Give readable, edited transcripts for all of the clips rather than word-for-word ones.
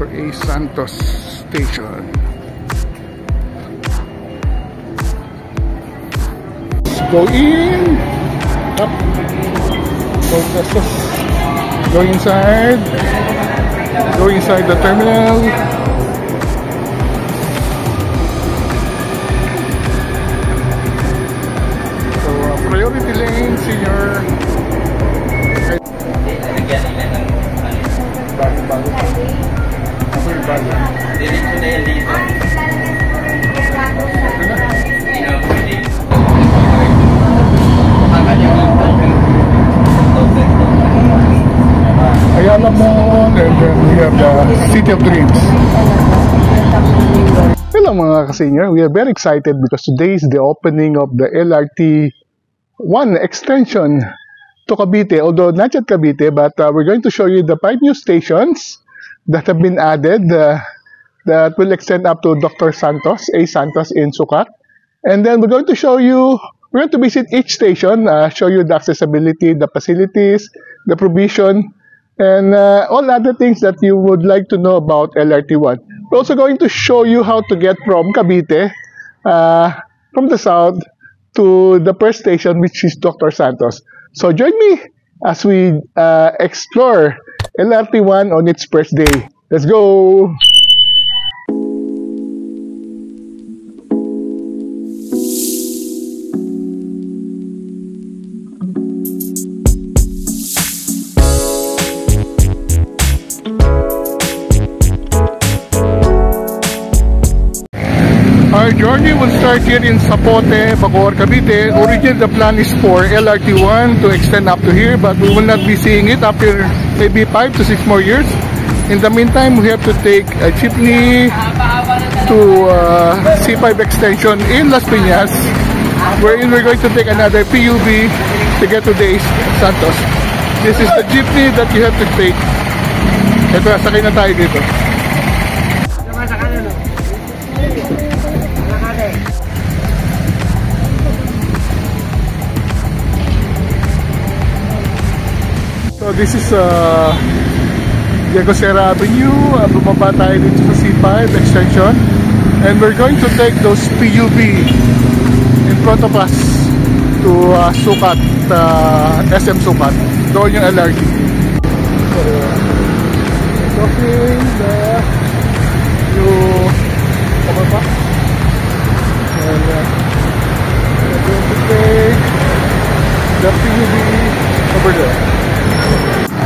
Dr. A. Santos Station. Let's go in. Up. Go inside. Go inside the terminal. So priority lane, senior. Bago. Ako yung bago. Diretso na yan dito. Ayala Mall, and then we have the City of Dreams. Hello mga ka-senior, we are very excited because today is the opening of the LRT 1 extension to Cavite, although not yet Cavite, but we're going to show you the 5 new stations that have been added that will extend up to Dr. Santos, A. Santos in Sucat. And then we're going to show you, we're going to visit each station, show you the accessibility, the facilities, the provision, and all other things that you would like to know about LRT1. We're also going to show you how to get from Cavite, from the south, to the first station, which is Dr. Santos. So join me as we explore LRT1 on its first day. Let's go! Our journey will start here in Zapote, Bacoor, Cavite. Originally, the plan is for LRT1 to extend up to here, but we will not be seeing it after maybe 5 to 6 more years. In the meantime, we have to take a jeepney to C5 extension in Las Piñas, wherein we're going to take another PUV to get to the Santos. This is the jeepney that you have to take. Ito, sakay na tayo dito. So this is Diego Serra Avenue. Bumaba tayo dito sa C5 extension, and we're going to take those PUV in front of us to Sucat, SM Sucat. Doon yung LRT. So crossing the new overpass, and we're going to take the PUV over there.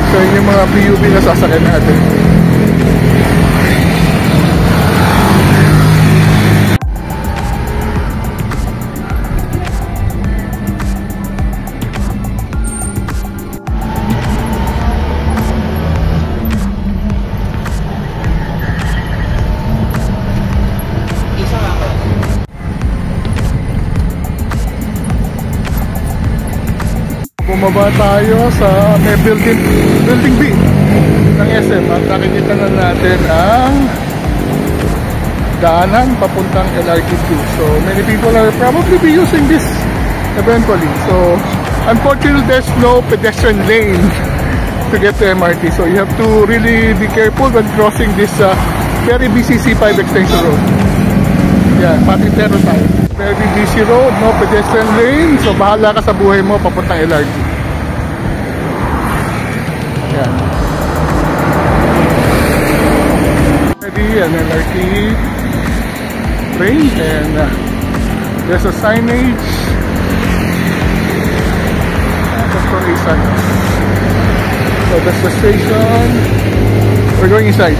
So yun yung mga PUV na sasakyan natin. Bumaba tayo sa may building B ng SM at nakikita na natin ang daanan papuntang LRT2. So many people are probably be using this eventually. So unfortunately there's no pedestrian lane to get to MRT. So you have to really be careful when crossing this very busy C5 extension road. Yeah, patintero tayo. Very busy road, no pedestrian lane. So bahala ka sa buhay mo papuntang LRT. Yeah. Ready an LRT train, and there's a signage. Dr. A. Santos. So that's the station. We're going inside.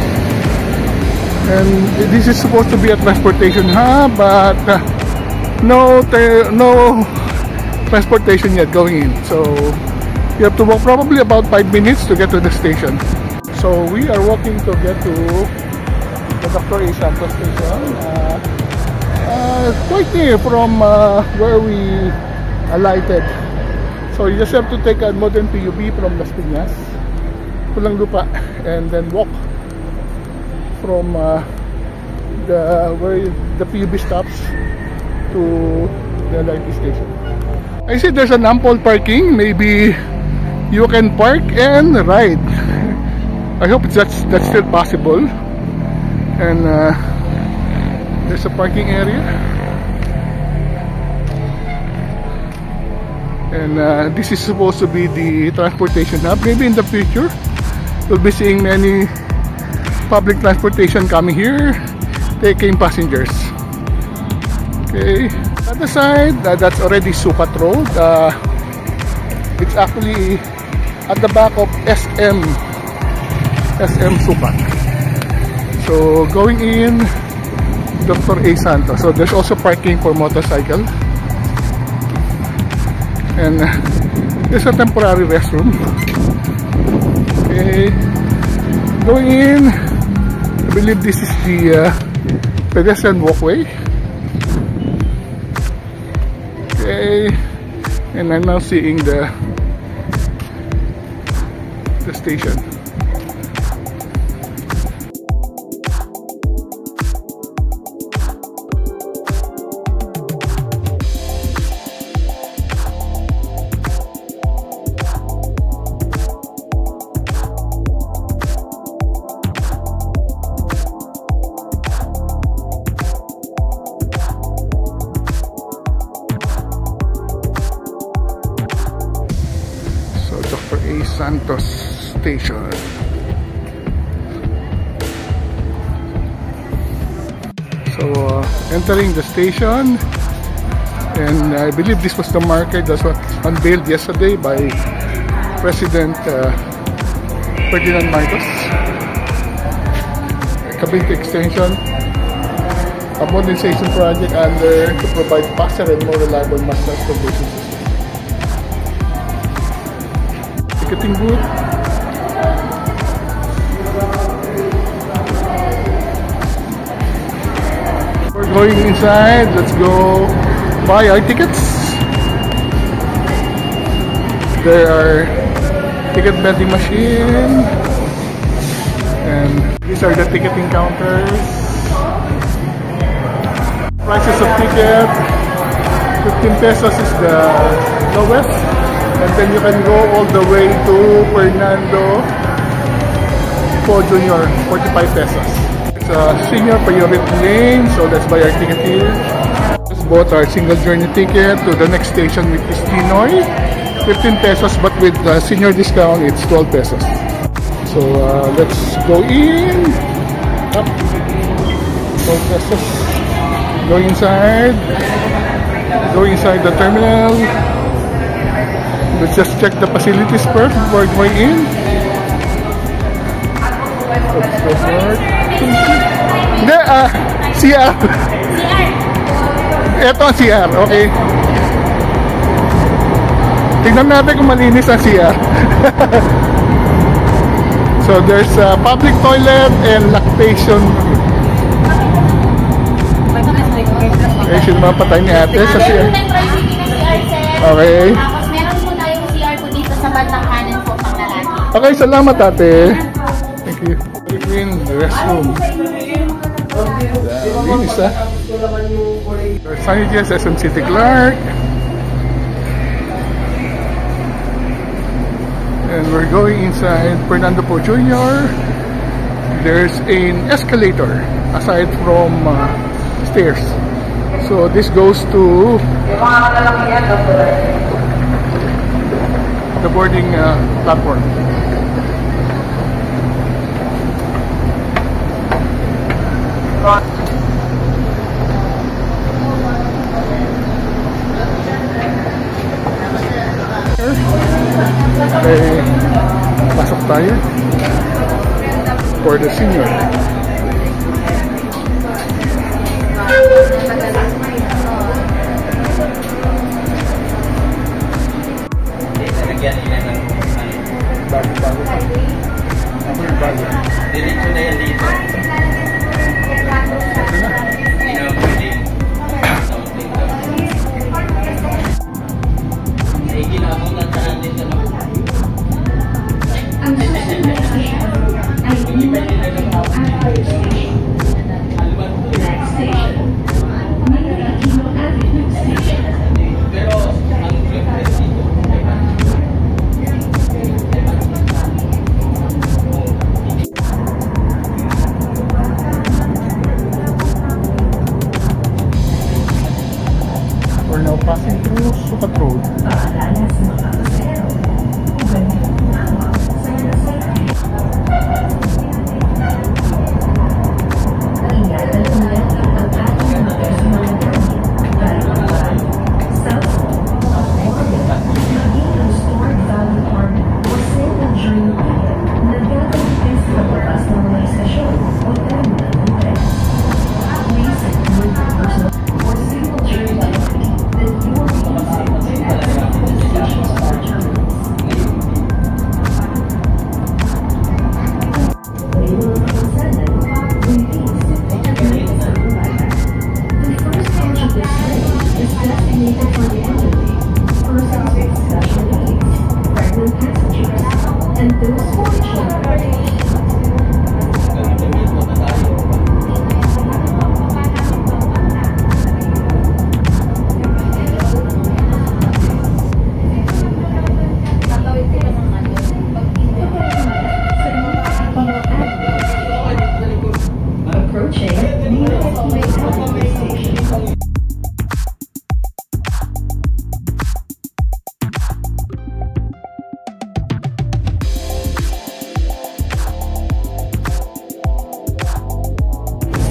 And this is supposed to be a transportation hub, but no transportation yet going in. So you have to walk probably about 5 minutes to get to the station. So we are walking to get to the Dr. A. Santos station. Quite near from where we alighted. So you just have to take a modern PUV from Las Piñas, Pulang Lupa, and then walk from where the PUV stops to the LRT station. I see there's an ample parking. Maybe you can park and ride. I hope that's still possible. And there's a parking area. And this is supposed to be the transportation hub. Maybe in the future we'll be seeing many public transportation coming here, taking passengers. Okay, at the side, that's already Sukat Road. It's actually at the back of SM Sukat. So going in, Dr. A. Santos. So there's also parking for motorcycle. And there's a temporary restroom. Okay, going in, I believe this is the pedestrian walkway. Okay, and I'm now seeing the station. Dr. A. Santos Station. So entering the station, and I believe this was the marker that was unveiled yesterday by President Ferdinand Marcos. Cavite Extension, a modernization project under to provide faster and more reliable mass transportation system. Ticketing booth. We're going inside. Let's go buy our tickets. There are ticket vending machine, and these are the ticketing counters. Prices of ticket: 15 pesos is the lowest. And then you can go all the way to Fernando Po Jr., 45 pesos. It's a senior priority lane, so let's buy our ticket here. Just bought our single journey ticket to the next station, which is Tinoy. 15 pesos, but with senior discount, it's 12 pesos. So let's go in. Up. 12 pesos. Go inside. Go inside the terminal. Let's just check the facilities first before going in. Let's go forward. Hindi, CR. Ito ang CR, okay. Tignan natin kung malinis ang CR. So there's a public toilet and lactation. Okay, sino mga patay ni ate sa CR? Okay. Sa bandang kanan po pang lalaki. Okay, salamat ate. Thank you. Clean restroom. Linis ah. Signages, SM City Clerk. And we're going inside Fernando Po Jr. There's an escalator aside from stairs. So this goes to the boarding platform. Okay, pasok tayo for the senior. Bago. Diretso na yan dito.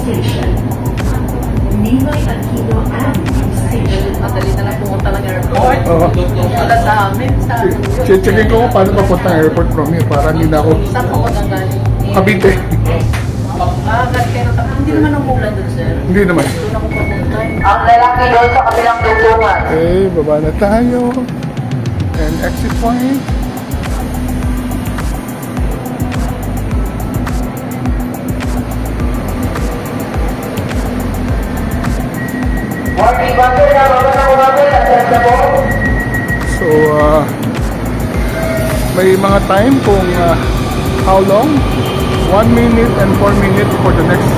Station. Ninoy Aquino Avenue Station. Madali na lang pumunta ng airport. Oo. Wala sa amin. Checkin ko kung paano papunta ang airport from here para hindi na ako Saan po ko nang galing? Cavite. Galing kayo ng Hindi naman ang ulan doon, sir. Hindi naman. Doon ako pumunta. Ang lalaki doon sa kabilang dutungan. Okay, baba na tayo. And exit point. Morning, Bander na, magandang umaga, nandyan na po. So, may mga time kung how long? 1 minute and 4 minutes for the next.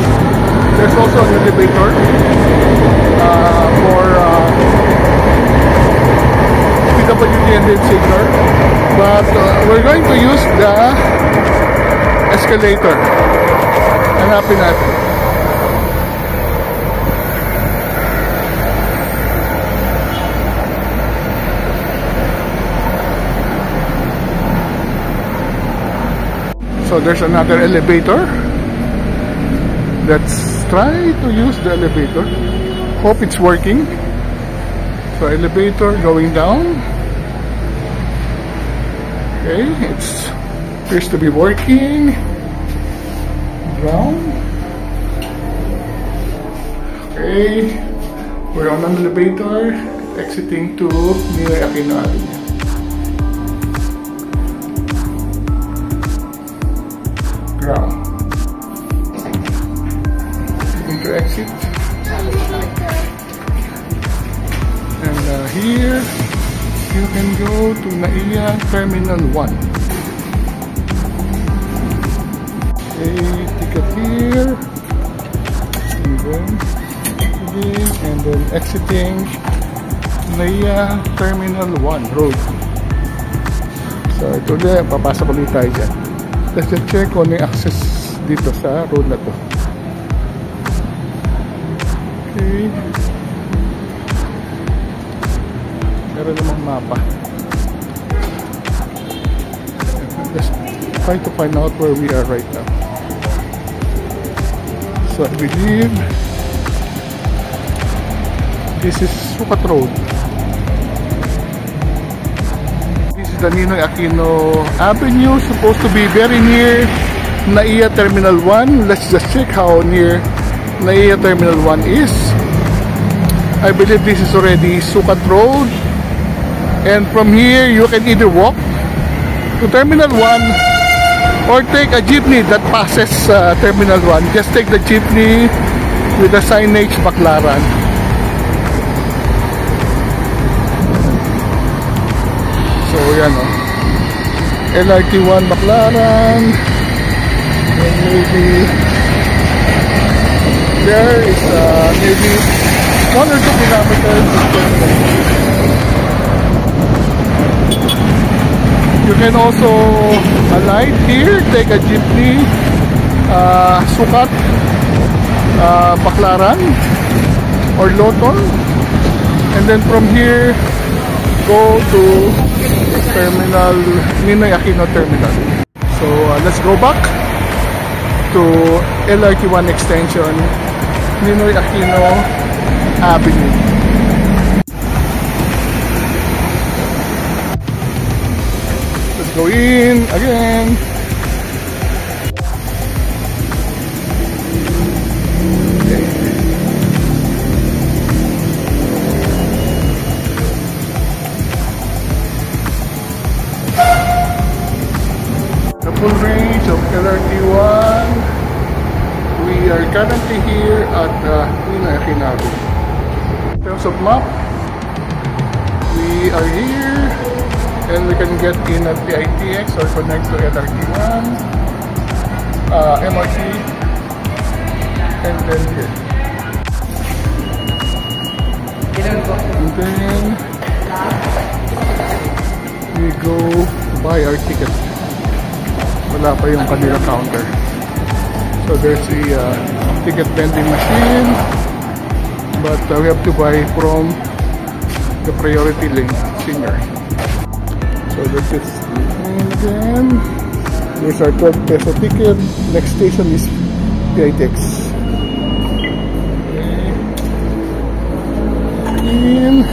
There's also an elevator for PWD and then Signer. But we're going to use the escalator. Hanapin natin. So there's another elevator. Let's try to use the elevator. Hope it's working. So elevator going down. Okay, it appears to be working. Down. Okay, we're on an elevator exiting to Ninoy Aquino Avenue. Ground. Going to exit. And here you can go to NAIA Terminal 1. Okay, ticket here. And then exiting NAIA Terminal 1 road. So ito na, papasok ulit tayo dyan. Let's just check kung may access dito sa road na to. Okay. Meron namang mapa. Let's try to find out where we are right now. So I believe this is Sukat Road. The Ninoy Aquino Avenue, supposed to be very near NAIA Terminal 1. Let's just check how near NAIA Terminal 1 is. I believe this is already Sukat Road. And from here, you can either walk to Terminal 1 or take a jeepney that passes Terminal 1. Just take the jeepney with the signage Baclaran. So yan o, LRT1 Baclaran, and maybe there is maybe 1 or 2 kilometers. You can also alight here, take a jeepney, Sukat, Baclaran or Lotol, and then from here go to Terminal, Ninoy Aquino Terminal. So let's go back to LRT1 extension, Ninoy Aquino Avenue. Let's go in again. Full range of LRT1. We are currently here at Ninoy Aquino Avenue. In terms of map, we are here and we can get in at the ITX or connect to LRT1, MRT, and then here. And then we go buy our ticket. Wala pa yung kanila counter. So there's a ticket vending machine, but we have to buy from the priority lane, senior. So this is, and again, there's our 12 peso ticket. Next station is PITX. in.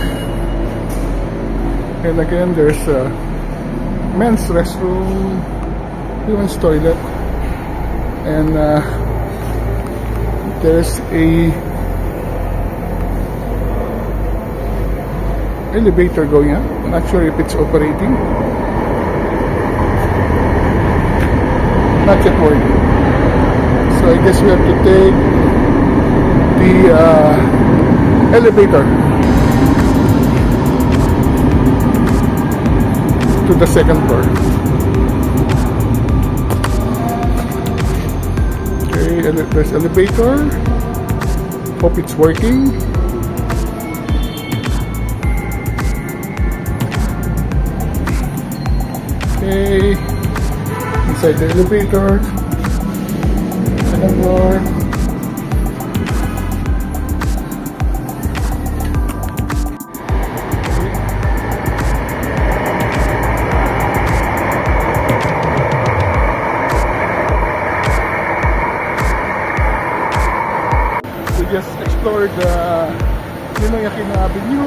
And again, there's a men's restroom, women's toilet, and there's a elevator going up. I'm not sure if it's operating. Not yet working. So I guess we have to take the elevator to the second floor. Okay, there's elevator. Hope it's working. Okay, inside the elevator, second floor. We just explored Ninoy Aquino Avenue.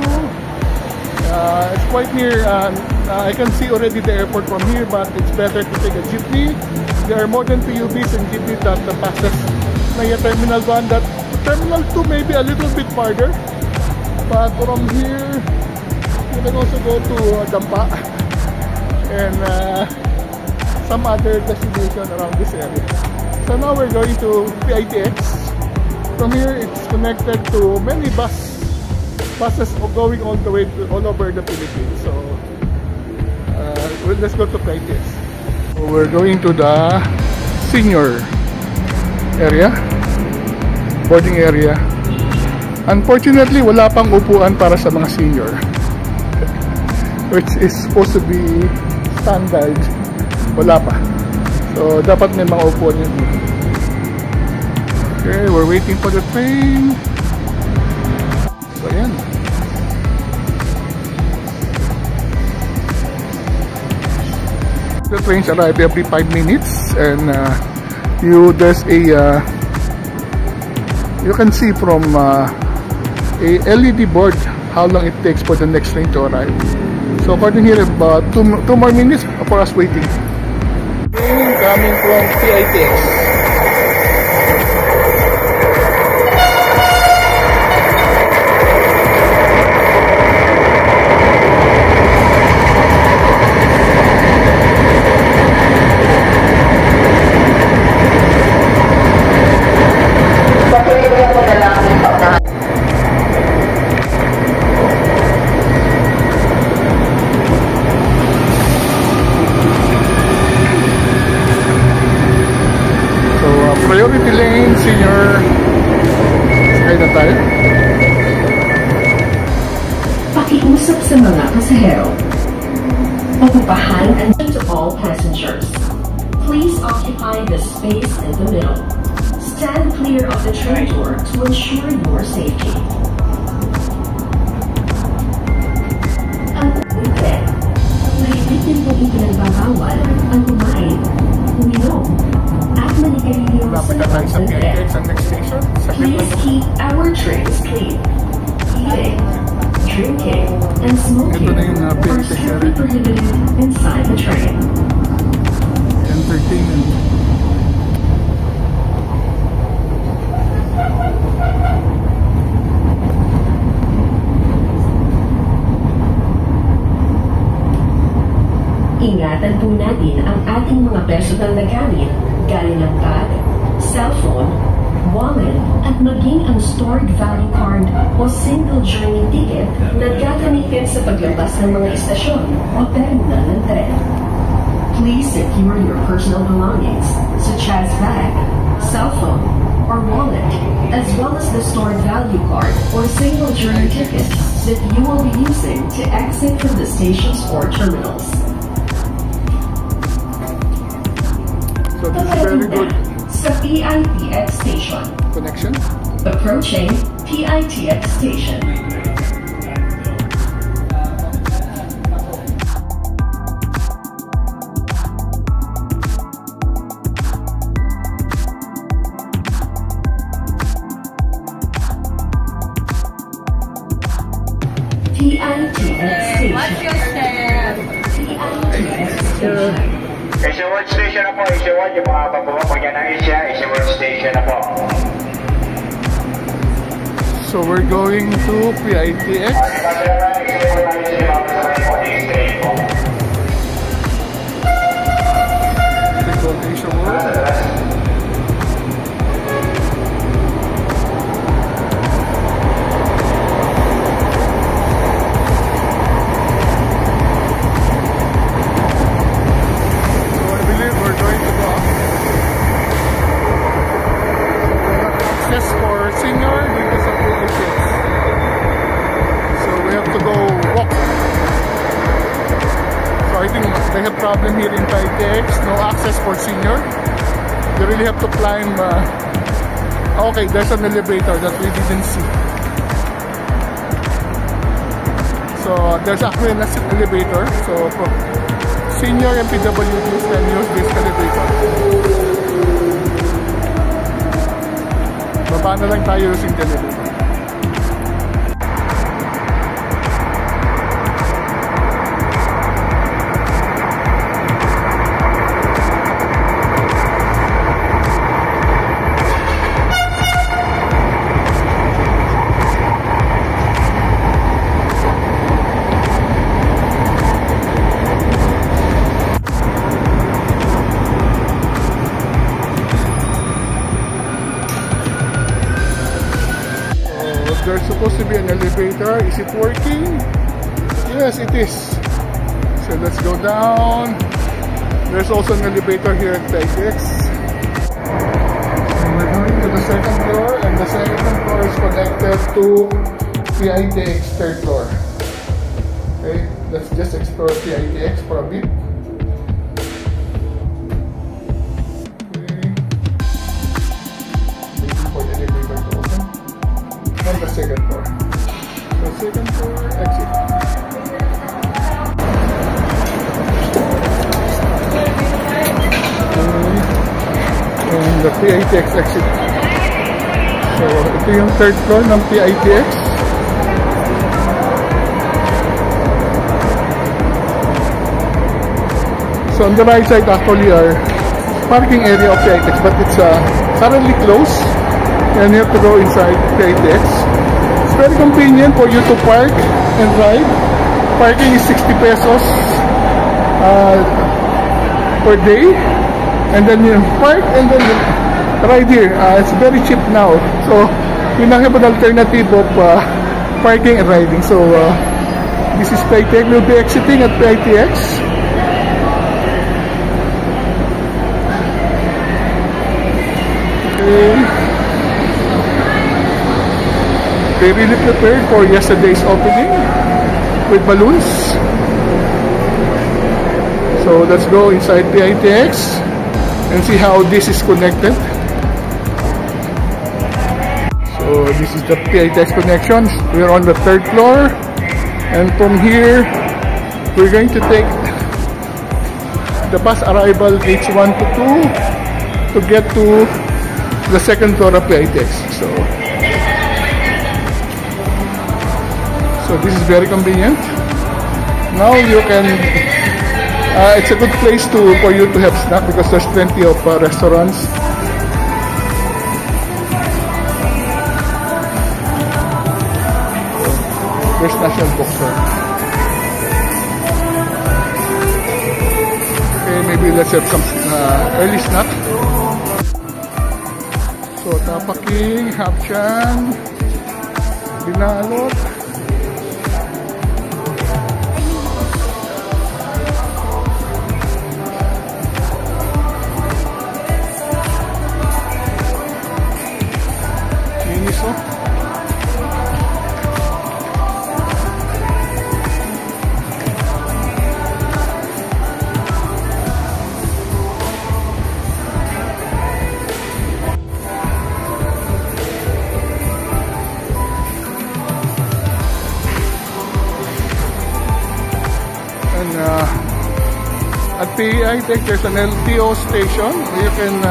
It's quite near. I can see already the airport from here, but it's better to take a jeepney. There are more than PUVs and jeepneys that passes Naya Terminal 1. That Terminal 2 may be a little bit farther, but from here you can also go to Dampa and some other destination around this area. So now we're going to PITX. From here it's connected to many buses going all the way to all over the Philippines. So let's go to PITX. So we're going to the senior area, boarding area. Unfortunately, wala pang upuan para sa mga senior, which is supposed to be standard. Wala pa. So dapat may mga upuan yun. Okay, we're waiting for the train. So ayan. The trains arrive every 5 minutes, and there's a you can see from a LED board how long it takes for the next train to arrive. So according here, about 2 more minutes for us waiting. Train coming from PITX. Priority lane, senior. Sakay na tayo. Pakiusap sa mga pasahero. Okupahan and to all passengers. Please occupy the space in the middle. Stand clear of the train door to ensure your safety. Ang ulit. Mahigit din po ipinagbabawal ang kumain, uminom, at manigarilyo sa loob ng tren. Please keep our trains clean. Eating, drinking, and smoking are strictly prohibited inside the train. Entertainment. Ingatan po natin ang ating mga personal na gamit, gaya ng bag, cellphone, wallet, at maging ang stored value card o single journey ticket na gagamitin sa paglabas ng mga istasyon o terminal ng tren. Please secure your personal belongings, such as bag, cellphone, or wallet, as well as the stored value card or single journey ticket that you will be using to exit from the stations or terminals. So this is very good Sa PITX station. connection. Approaching PITX station. PITX What's your Station. step? PITX Station. Asia World Station na po, Asia World. Yung mga pagbuha po niya ng Asia World Station na po. So we're going to PITX. Asia World. They have problem here in PITX, no access for senior. You really have to climb. Okay, there's an elevator that we didn't see. So there's actually an elevator. So for senior and PWDs can use this elevator. Baba na lang tayo using the elevator. There's supposed to be an elevator. Is it working? Yes, it is. So let's go down. There's also an elevator here at PITX. So we're going to the second floor, and the second floor is connected to PITX third floor. Okay, let's just explore PITX for a bit. The second floor. The second floor exit. And the PITX exit. So ito yung third floor ng PITX. So on the right side actually are parking area of PITX, but it's currently closed. And you have to go inside PITX. It's very convenient for you to park and ride. Parking is 60 pesos per day. And then you park and then ride here. It's very cheap now. So you now have an alternative of parking and riding. So this is PITX. We'll be exiting at PITX. Okay. They really prepared for yesterday's opening with balloons. So let's go inside PITX and see how this is connected. So this is the PITX connections. We're on the third floor, and from here we're going to take the bus arrival gates 1 to 2 to get to the second floor of PITX. So this is very convenient. Now you can, it's a good place for you to have snack because there's plenty of restaurants. There's National Bookstore. Okay, maybe let's have some early snack. So tapaking, hapchan, binalot. At PITX, there's an LTO station where you can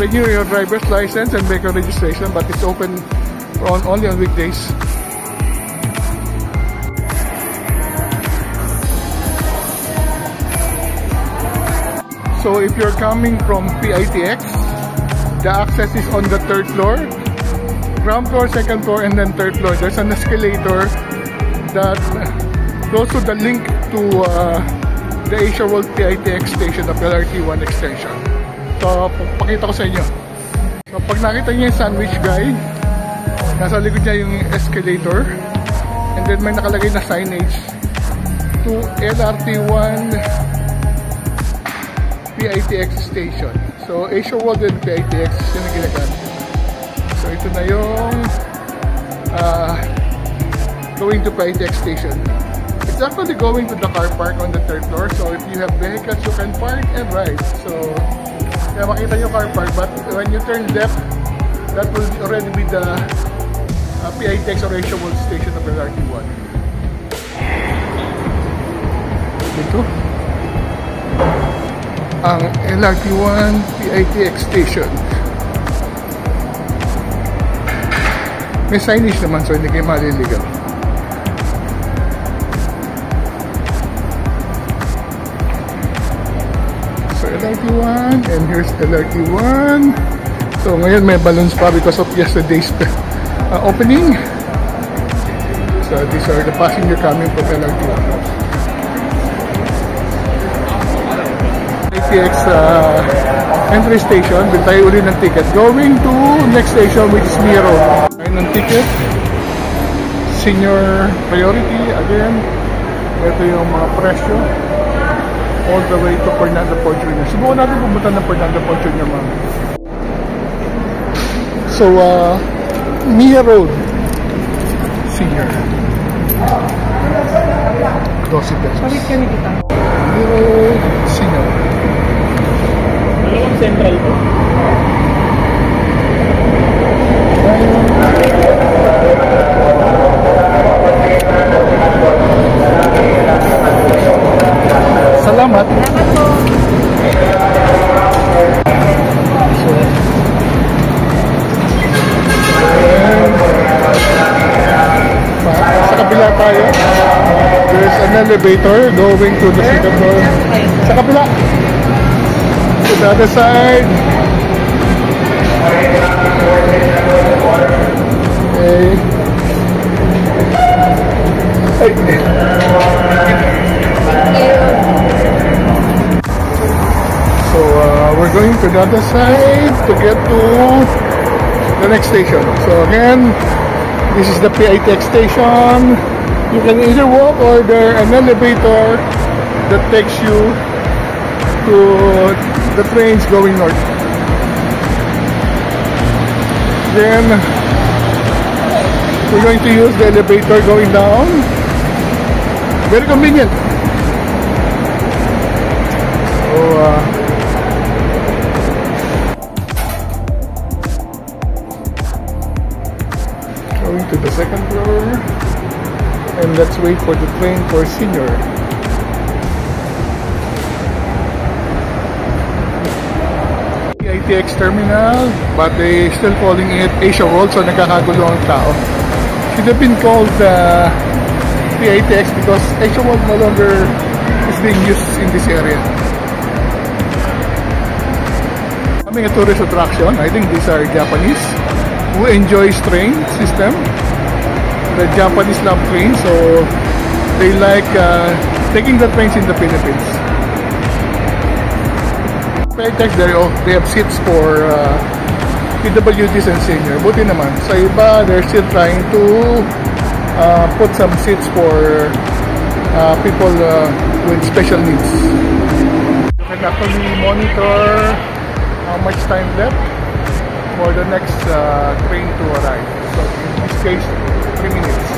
renew your driver's license and make a registration, but it's open only on weekdays. So if you're coming from PITX, the access is on the 3rd floor, ground floor, 2nd floor, and then 3rd floor. There's an escalator that goes to the link to the Asia World PITX station of LRT1 extension. So pakita ko sa inyo. So pag nakita niyo yung sandwich guy, nasa likod niya yung escalator, and then may nakalagay na signage to LRT1 PITX station. So Asia World and PITX yun ang ginagamit. So ito na yung going to PITX station. It's actually going to the car park on the 3rd floor. So if you have vehicles, you can park and ride. So kaya makita nyo car park, but when you turn left, that will already be the PITX or Asia World station of LRT1. Ito ang LRT1 PITX station. May signage naman, so hindi kayo maliligaw. So LRT1, and here's LRT1. So ngayon may balloons pa because of yesterday's opening. So these are the passenger coming from LRT1. PITX entry station, bin tayo uli ng ticket. Going to next station, which is Miro. Ayun ng ticket. Senior priority, again. Ito yung mga presyo. All the way to Fernando Poe Jr. Subukan natin pumunta ng Fernando Poe Jr. ma'am. So, Mia Road. Senior. 12 pesos. Mia Road, Senior. Central po. Salamat. Sa kabila tayo. There's an elevator going to the second floor. Sa kabila. To the other side. Okay. So we're going to the other side to get to the next station. So again, this is the PITX station. You can either walk or there's an elevator that takes you to the trains going north. Then we're going to use the elevator going down. Very convenient. So going to the second floor, and let's wait for the train for Senior. PITX terminal, but they still calling it Asia World, so nagkakagulo ang tao. Should have been called PITX because Asia World no longer is being used in this area. Coming a tourist attraction, I think these are Japanese who enjoys train system. The Japanese love trains, so they like taking the trains in the Philippines. PITX, they have seats for PWDs and senior. Buti naman. Sa iba, they're still trying to put some seats for people with special needs. You can actually monitor how much time left for the next train to arrive. So in this case, 3 minutes.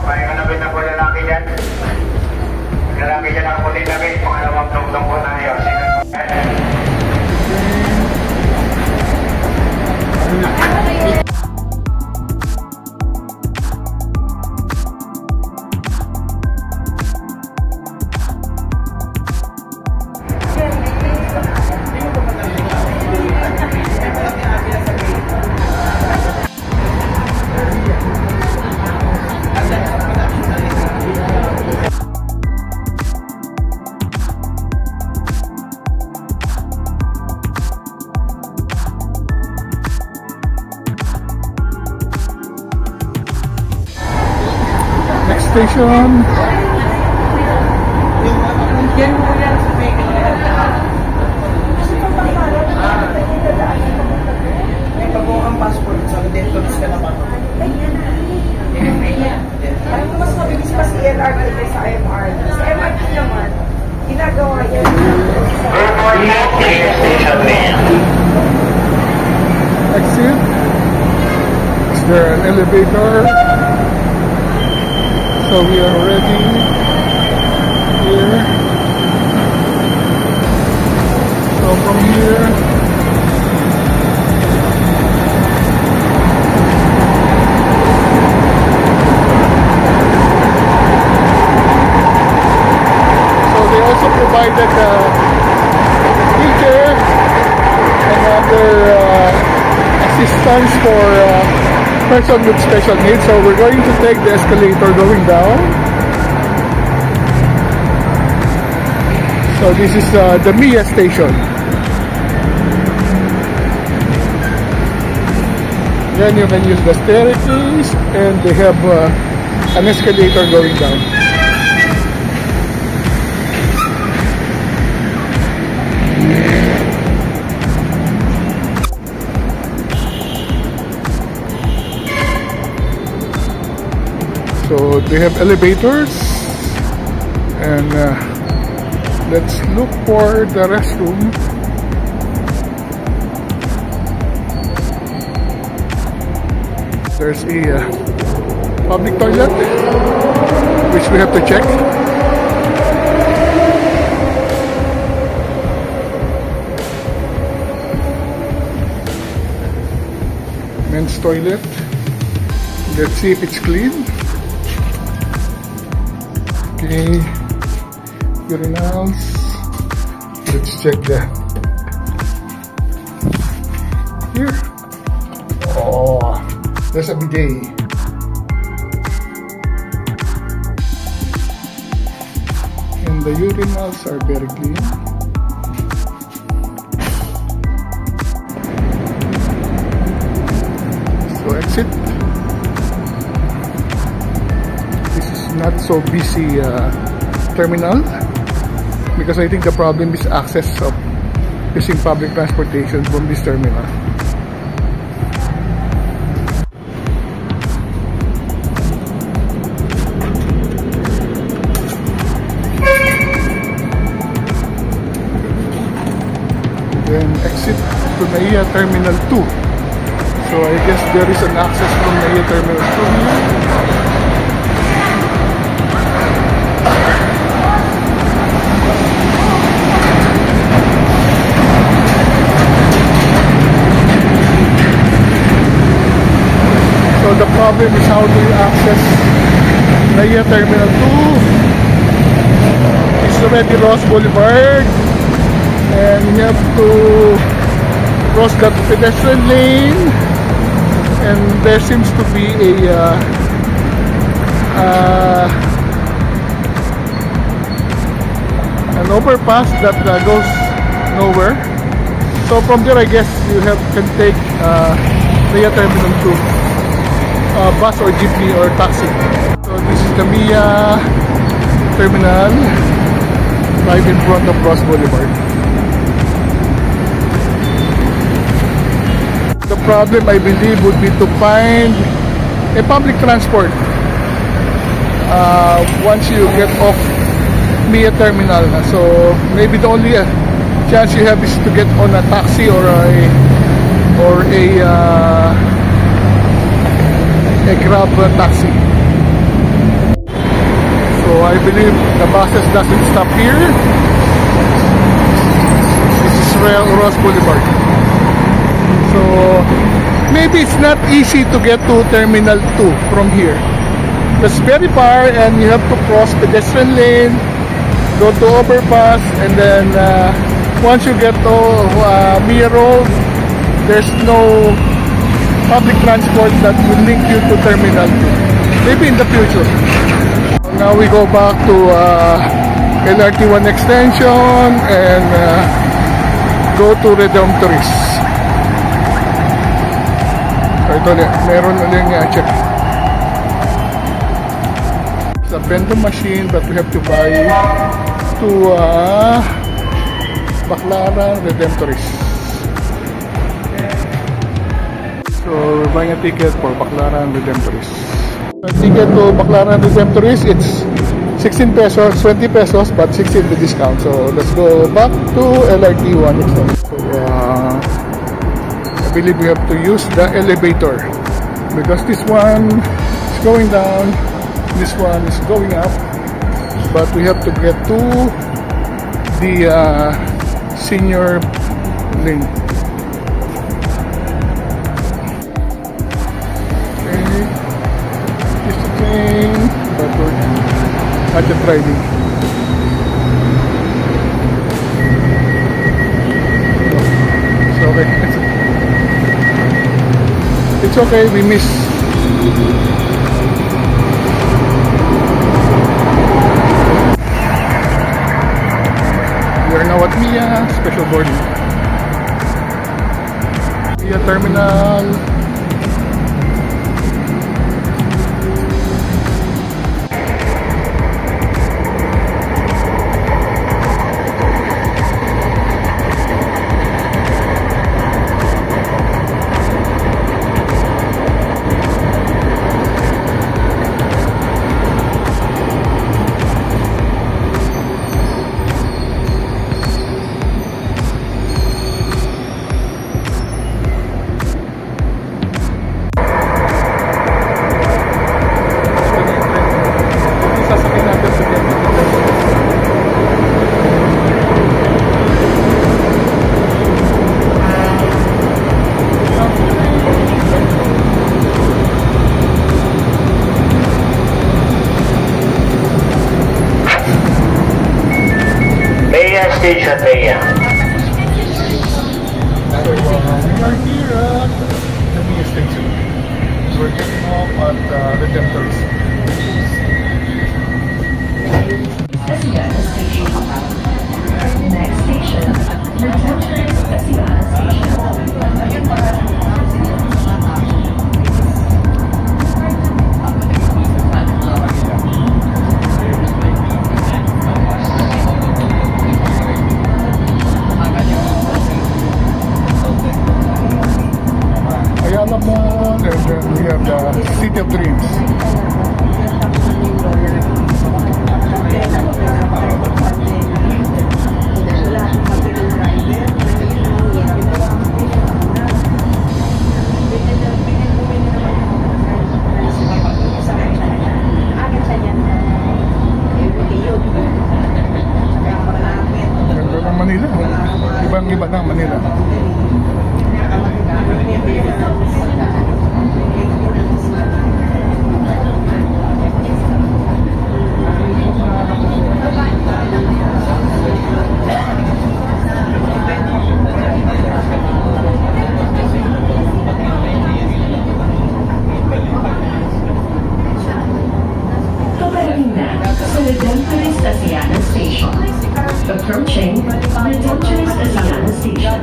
Pahinga na po yan. Station. May pagbuhang passport sa dentals ka naman. Parang mas mabilis pa si LRT kaysa MRT. Sa MRT naman, ginagawa yan. Exit. Is there an elevator? So we are already here. So from here, so they also provided wheelchair and other assistance for person with special needs. So we're going to take the escalator going down. So this is the MIA station. Then you can use the staircase and they have an escalator going down. So they have elevators, and let's look for the restroom. There's a public toilet which we have to check. Men's toilet. Let's see if it's clean. Okay, urinals. Let's check that. Here. Oh, there's a bidet. And the urinals are very clean. So exit. Not so busy terminal, because I think the problem is access of using public transportation from this terminal. Then exit to NAIA Terminal 2. So I guess there is an access from NAIA Terminal 2 here. So the problem is how do you access NAIA Terminal 2? It's already Ross Boulevard, and you have to cross that pedestrian lane, and there seems to be an overpass that goes nowhere. So from there, I guess you can take NAIA Terminal 2. Bus or jeepney or taxi. So this is the MIA terminal right in front of Ross Boulevard. The problem, I believe, would be to find a public transport once you get off MIA terminal. So maybe the only chance you have is to get on a taxi or a Grab taxi. So I believe the buses doesn't stop here. This is Ross Boulevard. So maybe it's not easy to get to Terminal 2 from here. It's very far and you have to cross pedestrian lane, go to overpass, and then once you get to Mia Road, there's no public transport that will link you to Terminal 2. Maybe in the future. Now we go back to LRT1 extension and go to Redemptoris. Ito ulit, meron ulit nga check. It's a vending machine that we have to buy to Baclaran Redemptoris. So we're buying a ticket for Baclaran Redemptoris. A ticket to Baclaran Redemptoris, it's 16 pesos, 20 pesos, but 16 with discount. So let's go back to LRT1 extension. So, I believe we have to use the elevator because this one is going down, this one is going up, but we have to get to the senior lane. Okay, this is the train, but we're at the driving. So okay, it's okay, we missed. We are now at Mia Special Boarding. Mia Terminal. Station Maya. So we are here at the Mia station. We're getting off at Redemptoris. Asiana Station. Next station, Redemptoris Asiana Station. Ayala Mall, and then we have the City of Dreams. Ganda ng Manila. Ibang-iba ng Manila. Paparating na sa Redemptoris Asiana Station. Approaching Redemptoris Asiana Station.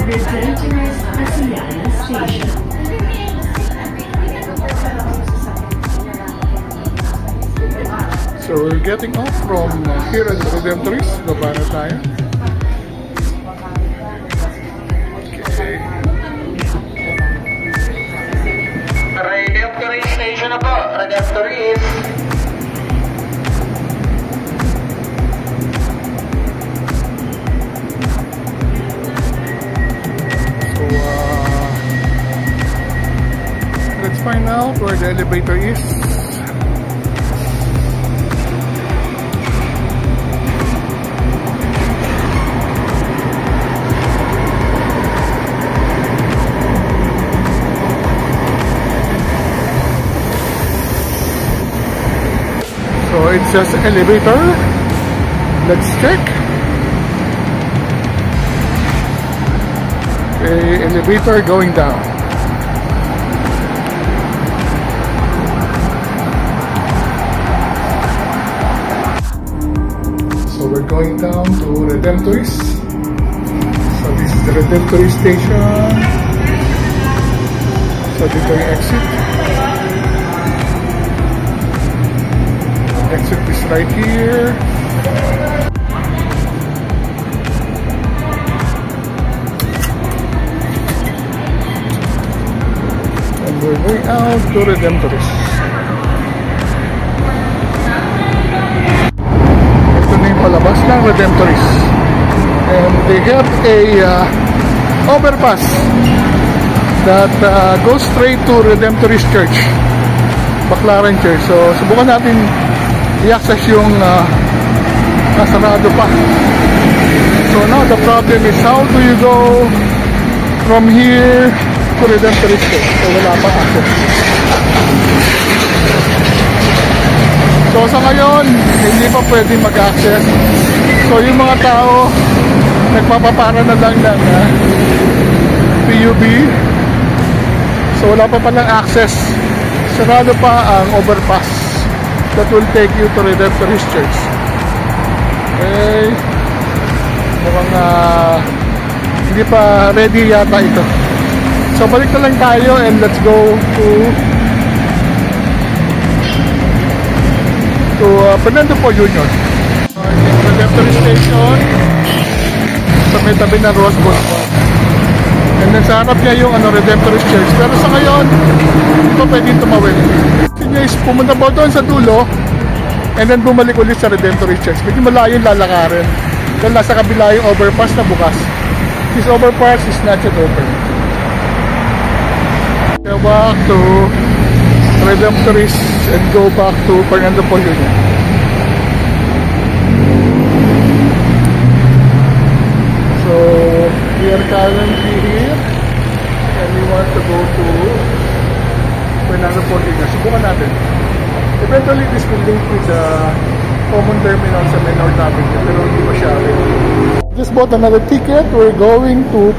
Redemptoris Asiana Station. So we're getting off from here at Redemptoris. Baba na tayo. Okay. Redemptoris Station na po. Redemptoris. find out where the elevator is. So it's just elevator. Let's check. Okay, elevator going down. So we're going down to Redemptoris. So this is the Redemptoris station. So dito yung exit. Exit is right here. And we're going out to Redemptoris. Ito na yung palabas ng Redemptoris. And they have a overpass that goes straight to Redemptoris Church, Baclaran Church. So subukan natin i-access yung nasarado pa. So now the problem is, how do you go from here to Redemptoris Church? So wala pa access. So sa ngayon, hindi pa pwede mag-access. So yung mga tao, nagpapapara na lang ng PUB. So wala pa palang access. Sarado pa ang overpass that will take you to Redemptoris Church. Okay. Mukhang hindi pa ready yata ito. So balik na lang tayo and let's go to Fernando Po Jr. Redemptoris Station. Sa may tabi na Rosebud. And then sa harap niya yung Redemptoris Church. Pero sa ngayon, ito pwede tumawid. Guys, pumunta po doon sa dulo and then bumalik ulit sa Redemptoris Church. Medyo malayo yung lalakarin. Dahil nasa kabila yung overpass na bukas. This overpass is not yet open. Go back to Redemptoris and go back to Fernando Po Jr. So we are currently here and we want to go to Fernando Po Jr. Subukan natin. Eventually this will link with the common terminal sa Menor Avenue, pero hindi pa siya available. Just bought another ticket. We're going to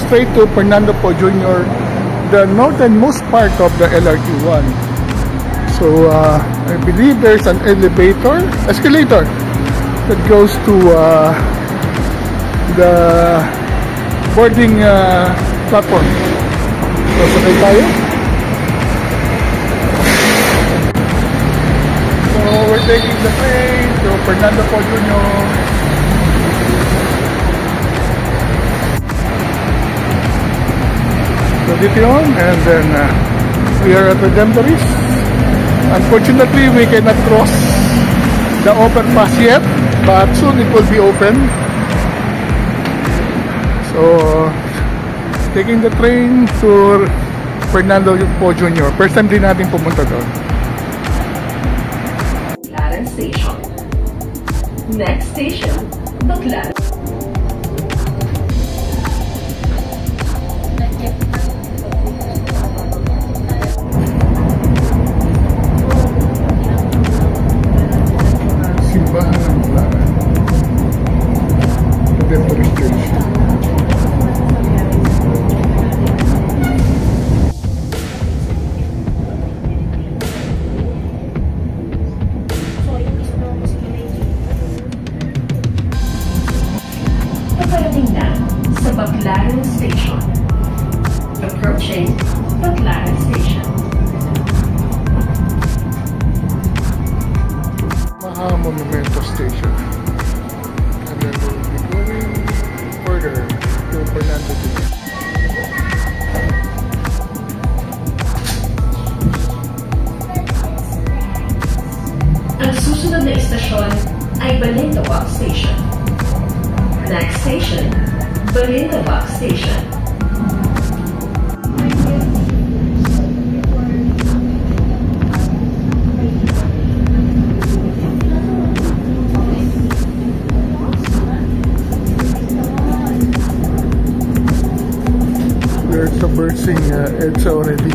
straight to Fernando Po Jr., the northernmost part of the LRT1. So I believe there's an escalator that goes to the boarding platform. So sakay tayo. So we're taking the train to Fernando Po Jr. So dito yun, and then we are at Redemptoris. Unfortunately, we cannot cross the overpass yet, but soon it will be open. So taking the train to Fernando Po Jr. First time din natin pumunta doon. Baclaran Station. Next station, Baclaran. Simbahan ng Baclaran. Redemptoris Church. Paparating na sa Baclaran Station. Approaching Baclaran Station. Maha Monumento Station. And then we'll be going further to Fernando Jr. Ang susunod na istasyon ay Balintawak Station. Next station, Balintawak Station. reversing EDSA already.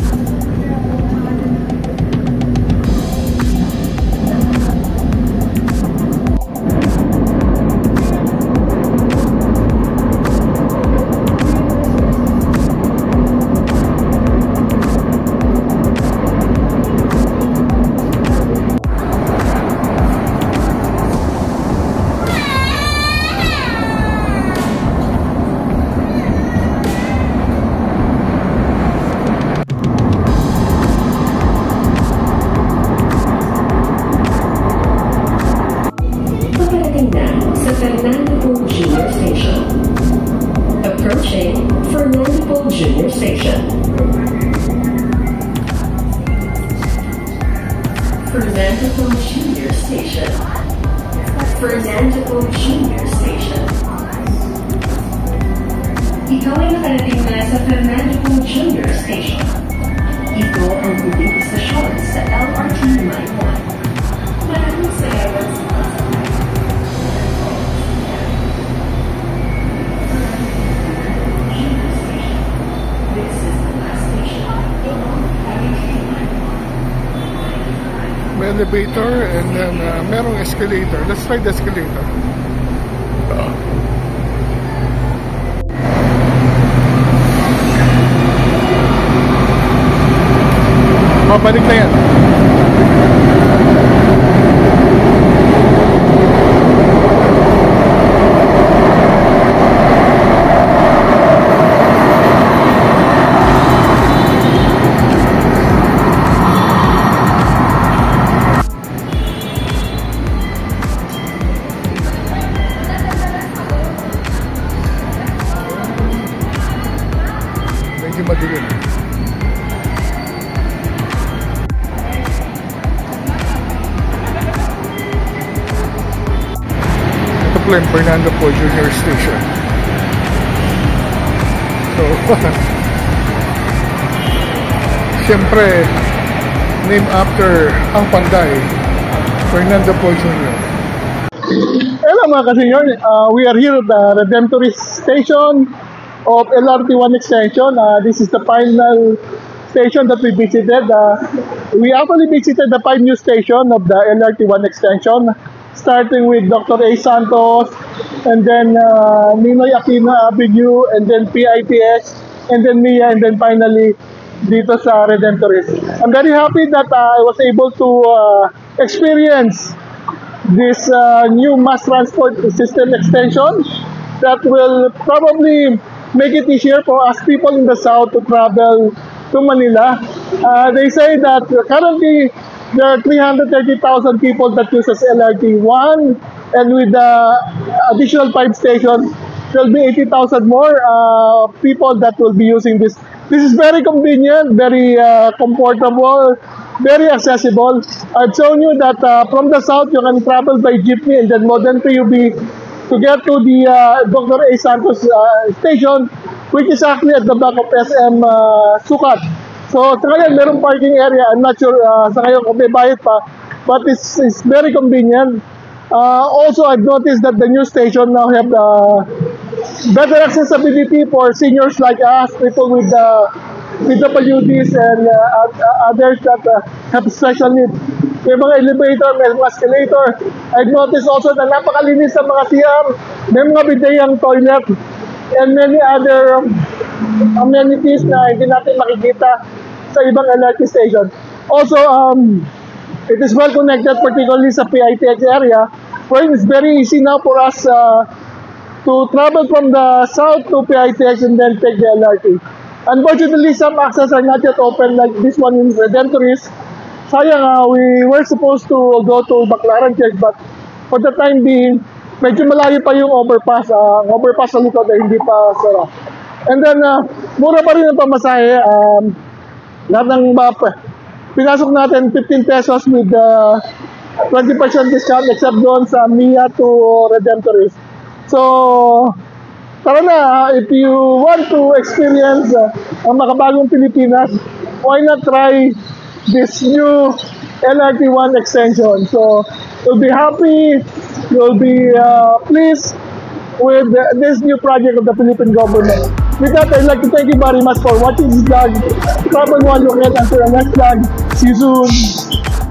Approaching Fernando Poe Jr. Station. Fernando Poe Jr. Station. Fernando Poe Jr. Station. Ikaw ay nakarating na sa Fernando Poe Jr. Station. Ito ang huling istasyon sa LRT Line 1. Maraming salamat sa pasakay. May elevator and then merong escalator. Let's try the escalator. Mabalik na yan. Madilim. Ito po yung Fernando Poe Jr. Station. So, siyempre, named after ang Panday, Fernando Poe Jr. Hello mga kasenyor, we are here at the Redemptorist Station of LRT1 extension. This is the final station that we visited. We actually visited the 5 new station of the LRT1 extension, starting with Dr. A. Santos, and then Ninoy Aquino Avenue, and then PITX, and then MIA, and then finally dito sa Redemptorist. I'm very happy that I was able to experience this new mass transport system extension that will probably make it easier for us people in the south to travel to Manila. They say that currently there are 330,000 people that uses LRT1, and with the additional 5 stations, there will be 80,000 more people that will be using this. This is very convenient, very comfortable, very accessible. I've shown you that from the south you can travel by jeepney and then modern PUV to get to the Dr. A. Santos station, which is actually at the back of SM Sukat. So sa ngayon, merong parking area. I'm not sure sa ngayon kung may bayad pa, but it's very convenient. Also, I've noticed that the new station now have better accessibility for seniors like us, people with PWDs and others that have special needs. May mga elevator, may mga escalator. I've noticed also na napakalinis sa mga CR. May mga bidayang toilet and many other amenities na hindi natin makikita sa ibang LRT station. Also, it is well connected, particularly sa PITX area, where it's very easy now for us to travel from the south to PITX and then take the LRT. Unfortunately, some access are not yet open, like this one in Redemptorist. Sayang, we were supposed to go to Baclaran Church, but for the time being, medyo malayo pa yung overpass. Ang overpass sa likod ay hindi pa sara. And then, mura pa rin ang pamasahe. Lahat ng pinasok natin 15 pesos with 20% discount except doon sa MIA to Redemptorist. So, tara na, if you want to experience ang makabagong Pilipinas, why not try this new LRT1 extension? So, you'll be happy, you'll be pleased with this new project of the Philippine government. With that, I'd like to thank you very much for watching this vlog. Carbon 1 Rocket. Until our next vlog. See you soon.